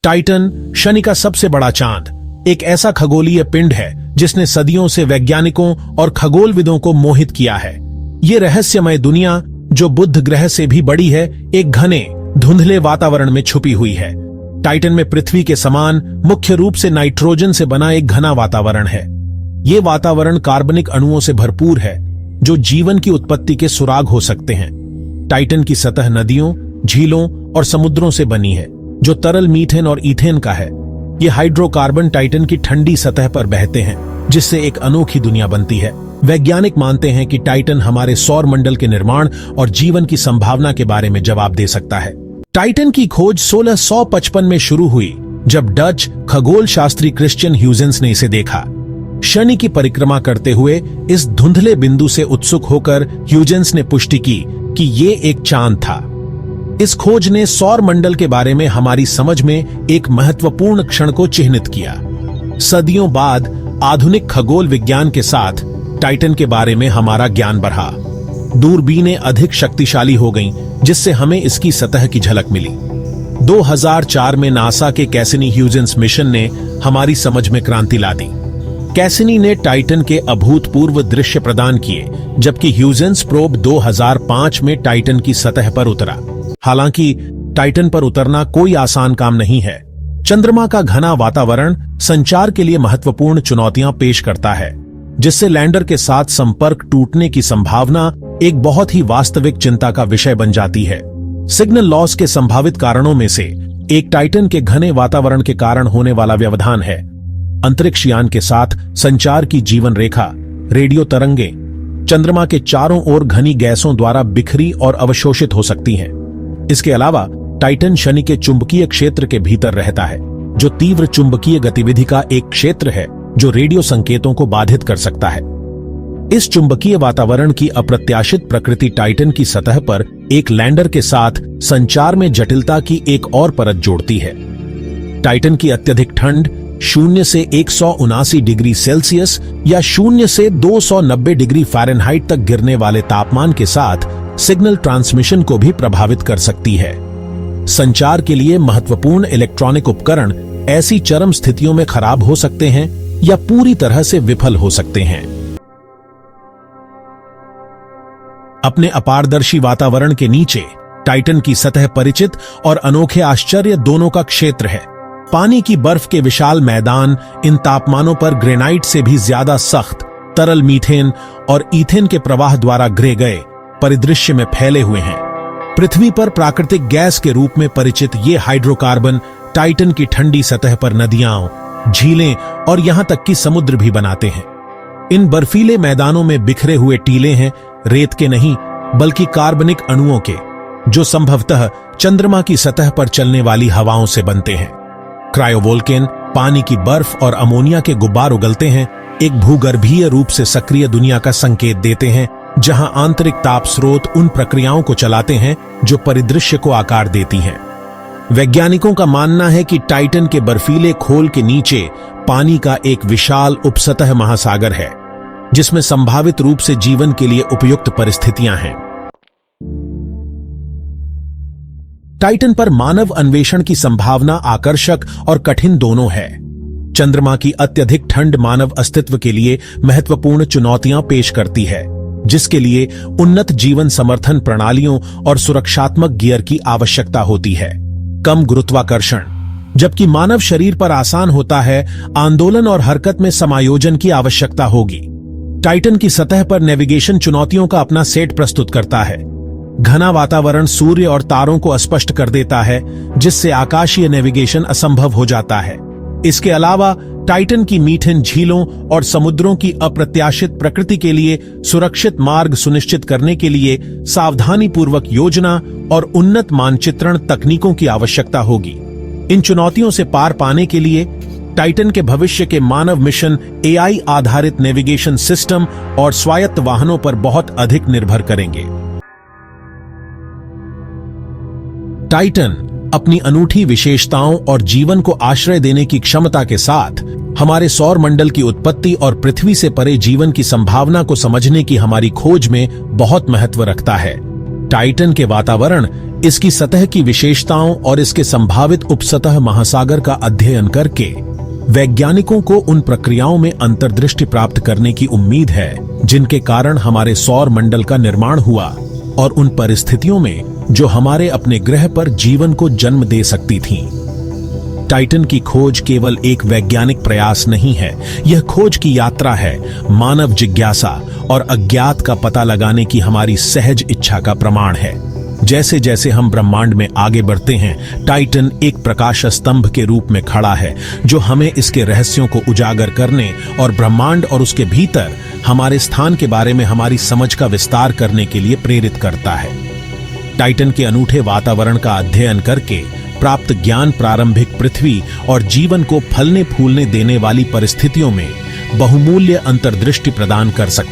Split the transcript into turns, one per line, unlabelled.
Titan, Shani का सबसे बड़ा चांद, एक ऐसा खगोलीय पिंड है जिसने सदियों से वैज्ञानिकों और खगोलविदों को मोहित किया है। ये रहस्यमय दुनिया, जो बुध ग्रह से भी बड़ी है, एक घने धुंधले वातावरण में छुपी हुई है। टाइटन में पृथ्वी के समान मुख्य रूप से नाइट्रोजन से बना एक घना वातावरण है। ये वातावरण कार्बनिक अणुओं से भरपूर है, जो जीवन की उत्पत्ति के सुराग हो सकते हैं। टाइटन की सतह नदियों, झीलों और समुद्रों से बनी है, जो तरल मीथेन और ईथेन का है। ये हाइड्रोकार्बन टाइटन की ठंडी सतह पर बहते हैं, जिससे एक अनोखी दुनिया बनती है। वैज्ञानिक मानते हैं कि टाइटन हमारे सौर मंडल के निर्माण और जीवन की संभावना के बारे में जवाब दे सकता है। टाइटन की खोज 1655 में शुरू हुई, जब डच खगोल शास्त्री क्रिश्चियन ह्यूजेंस ने इसे देखा। शनि की परिक्रमा करते हुए इस धुंधले बिंदु से उत्सुक होकर ह्यूजेंस ने पुष्टि की कि ये एक चांद था। इस खोज ने सौर मंडल के बारे में हमारी समझ में एक महत्वपूर्ण क्षण को चिह्नित किया। सदियों बाद आधुनिक खगोल विज्ञान के साथ टाइटन के बारे में हमारा ज्ञान बढ़ा। दूरबीनें अधिक शक्तिशाली हो गईं, जिससे हमें इसकी सतह की झलक मिली। 2004 में नासा के कैसिनी ह्यूजेंस मिशन ने हमारी समझ में क्रांति ला दी। कैसिनी ने टाइटन के अभूतपूर्व दृश्य प्रदान किए, जबकि ह्यूजेंस प्रोब 2005 में टाइटन की सतह पर उतरा। हालांकि टाइटन पर उतरना कोई आसान काम नहीं है। चंद्रमा का घना वातावरण संचार के लिए महत्वपूर्ण चुनौतियां पेश करता है, जिससे लैंडर के साथ संपर्क टूटने की संभावना एक बहुत ही वास्तविक चिंता का विषय बन जाती है। सिग्नल लॉस के संभावित कारणों में से एक टाइटन के घने वातावरण के कारण होने वाला व्यवधान है। अंतरिक्ष यान के साथ संचार की जीवन रेखा, रेडियो तरंगें चंद्रमा के चारों ओर घनी गैसों द्वारा बिखरी और अवशोषित हो सकती हैं। इसके अलावा टाइटन शनि के चुंबकीय क्षेत्र के भीतर रहता है, जो तीव्र चुंबकीय गतिविधि का एक क्षेत्र है जो रेडियो संकेतों को बाधित कर सकता है। इस चुंबकीय वातावरण की अप्रत्याशित प्रकृति टाइटन की सतह पर एक लैंडर के साथ संचार में जटिलता की एक और परत जोड़ती है। टाइटन की अत्यधिक ठंड 0 से 179 डिग्री सेल्सियस या 0 से 290 डिग्री फ़ारेनहाइट तक गिरने वाले तापमान के साथ सिग्नल ट्रांसमिशन को भी प्रभावित कर सकती है। संचार के लिए महत्वपूर्ण इलेक्ट्रॉनिक उपकरण ऐसी चरम स्थितियों में खराब हो सकते हैं या पूरी तरह से विफल हो सकते हैं। अपने अपारदर्शी वातावरण के नीचे टाइटन की सतह परिचित और अनोखे आश्चर्य दोनों का क्षेत्र है। पानी की बर्फ के विशाल मैदान इन तापमानों पर ग्रेनाइट से भी ज्यादा सख्त तरल मीथेन और ईथेन के प्रवाह द्वारा गिरे गए परिदृश्य में फैले हुए हैं। पृथ्वी पर प्राकृतिक गैस के रूप में परिचित ये हाइड्रोकार्बन टाइटन की ठंडी सतह पर नदियां, झीलें और यहां तक कि समुद्र भी बनाते हैं। इन बर्फीले मैदानों में बिखरे हुए टीले हैं, रेत के नहीं बल्कि कार्बनिक अणुओं के, जो संभवतः चंद्रमा की सतह पर चलने वाली हवाओं से बनते हैं। क्रायोवोल्केन पानी की बर्फ और अमोनिया के गुब्बार उगलते हैं, एक भूगर्भीय रूप से सक्रिय दुनिया का संकेत देते हैं, जहां आंतरिक ताप स्रोत उन प्रक्रियाओं को चलाते हैं जो परिदृश्य को आकार देती हैं। वैज्ञानिकों का मानना है कि टाइटन के बर्फीले खोल के नीचे पानी का एक विशाल उपसतह महासागर है, जिसमें संभावित रूप से जीवन के लिए उपयुक्त परिस्थितियां हैं। टाइटन पर मानव अन्वेषण की संभावना आकर्षक और कठिन दोनों है। चंद्रमा की अत्यधिक ठंड मानव अस्तित्व के लिए महत्वपूर्ण चुनौतियां पेश करती है, जिसके लिए उन्नत जीवन समर्थन प्रणालियों और सुरक्षात्मक गियर की आवश्यकता होती है। कम गुरुत्वाकर्षण, जबकि मानव शरीर पर आसान होता है, आंदोलन और हरकत में समायोजन की आवश्यकता होगी। टाइटन की सतह पर नेविगेशन चुनौतियों का अपना सेट प्रस्तुत करता है। घना वातावरण सूर्य और तारों को अस्पष्ट कर देता है, जिससे आकाशीय नेविगेशन असंभव हो जाता है। इसके अलावा टाइटन की मीथेन झीलों और समुद्रों की अप्रत्याशित प्रकृति के लिए सुरक्षित मार्ग सुनिश्चित करने के लिए सावधानीपूर्वक योजना और उन्नत मानचित्रण तकनीकों की आवश्यकता होगी। इन चुनौतियों से पार पाने के लिए टाइटन के भविष्य के मानव मिशन एआई आधारित नेविगेशन सिस्टम और स्वायत्त वाहनों पर बहुत अधिक निर्भर करेंगे। टाइटन अपनी अनूठी विशेषताओं और जीवन को आश्रय देने की क्षमता के साथ हमारे सौर मंडल की उत्पत्ति और पृथ्वी से परे जीवन की संभावना को समझने की हमारी खोज में बहुत महत्व रखता है। टाइटन के वातावरण, इसकी सतह की विशेषताओं और इसके संभावित उपसतह महासागर का अध्ययन करके वैज्ञानिकों को उन प्रक्रियाओं में अंतर्दृष्टि प्राप्त करने की उम्मीद है जिनके कारण हमारे सौर मंडल का निर्माण हुआ और उन परिस्थितियों में जो हमारे अपने ग्रह पर जीवन को जन्म दे सकती थीं। टाइटन की खोज केवल एक वैज्ञानिक प्रयास नहीं है, यह खोज की यात्रा है, मानव जिज्ञासा और अज्ञात का पता लगाने की हमारी सहज इच्छा का प्रमाण है। जैसे जैसे हम ब्रह्मांड में आगे बढ़ते हैं, टाइटन एक प्रकाश स्तंभ के रूप में खड़ा है जो हमें इसके रहस्यों को उजागर करने और ब्रह्मांड और उसके भीतर हमारे स्थान के बारे में हमारी समझ का विस्तार करने के लिए प्रेरित करता है। टाइटन के अनूठे वातावरण का अध्ययन करके प्राप्त ज्ञान प्रारंभिक पृथ्वी और जीवन को फलने फूलने देने वाली परिस्थितियों में बहुमूल्य अंतर्दृष्टि प्रदान कर सकता है।